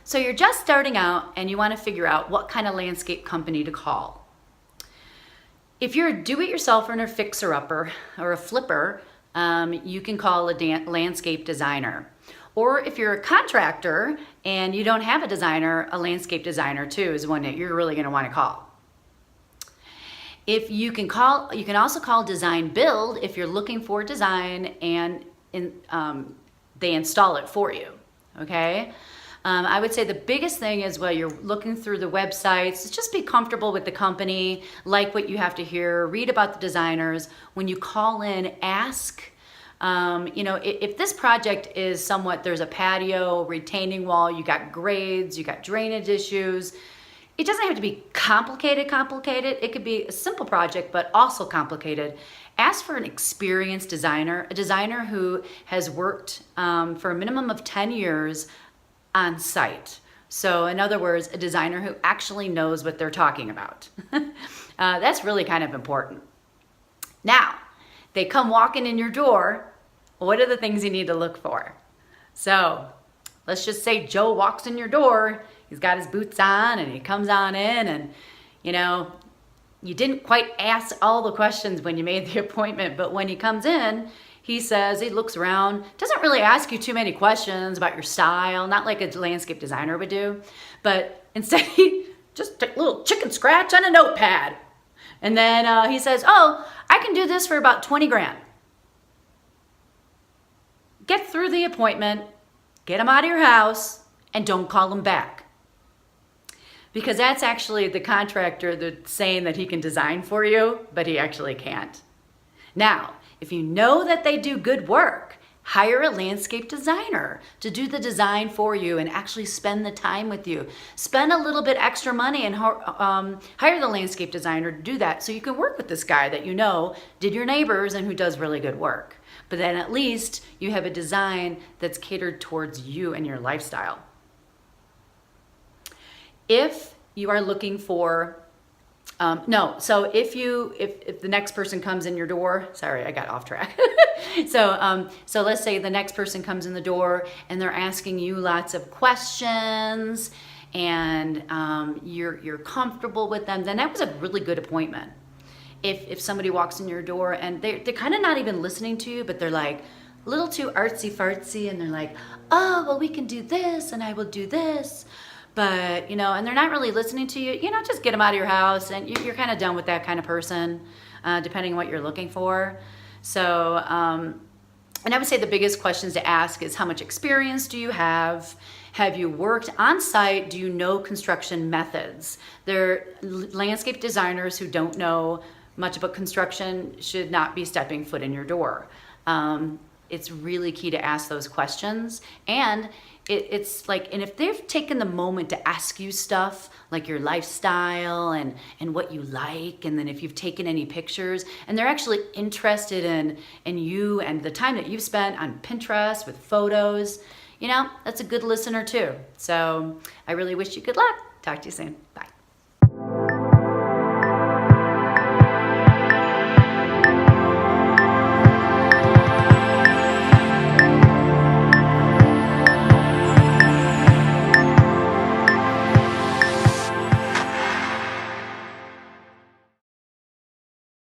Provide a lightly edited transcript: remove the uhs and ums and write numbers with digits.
So you're just starting out and you want to figure out what kind of landscape company to call. If you're a do-it-yourselfer and a fixer-upper or a flipper, you can call a landscape designer. Or if you're a contractor and you don't have a designer, a landscape designer too is one that you're really going to want to call. If you can also call design build if you're looking for design and they install it for you. Okay. I would say the biggest thing is while you're looking through the websites, is just be comfortable with the company, like what you have to hear, read about the designers. When you call in, ask, if this project is somewhat, there's a patio, retaining wall, you got grades, you got drainage issues. It doesn't have to be complicated. It could be a simple project, but also complicated. Ask for an experienced designer, a designer who has worked for a minimum of 10 years on site. So in other words, a designer who actually knows what they're talking about. That's really kind of important. Now, they come walking in your door. What are the things you need to look for? So let's just say Joe walks in your door. He's got his boots on and he comes on in and, you didn't quite ask all the questions when you made the appointment, but when he comes in, he looks around, doesn't really ask you too many questions about your style, not like a landscape designer would do, but instead he just took a little chicken scratch on a notepad. And then he says, oh, I can do this for about 20 grand. Get through the appointment, get him out of your house, and don't call him back. Because that's actually the contractor that's saying that he can design for you, but he actually can't. Now, if you know that they do good work, hire a landscape designer to do the design for you and actually spend the time with you. Spend a little bit extra money and hire the landscape designer to do that so you can work with this guy that did your neighbors and who does really good work. But then at least you have a design that's catered towards you and your lifestyle. If you are looking for if the next person comes in your door, sorry, I got off track. So let's say the next person comes in the door and they're asking you lots of questions and you're comfortable with them, then that was a really good appointment. If somebody walks in your door and they're kind of not even listening to you, but they're like a little too artsy fartsy and they're like, oh, well, we can do this and I will do this. But, and they're not really listening to you, just get them out of your house and you're kind of done with that kind of person, depending on what you're looking for. So, and I would say the biggest questions to ask is how much experience do you have? Have you worked on site? Do you know construction methods? There are landscape designers who don't know much about construction should not be stepping foot in your door. It's really key to ask those questions. And it's like, and if they've taken the moment to ask you stuff like your lifestyle and what you like, and then if you've taken any pictures and they're actually interested in you and the time that you've spent on Pinterest with photos, that's a good listener too. So I really wish you good luck. Talk to you soon. Bye.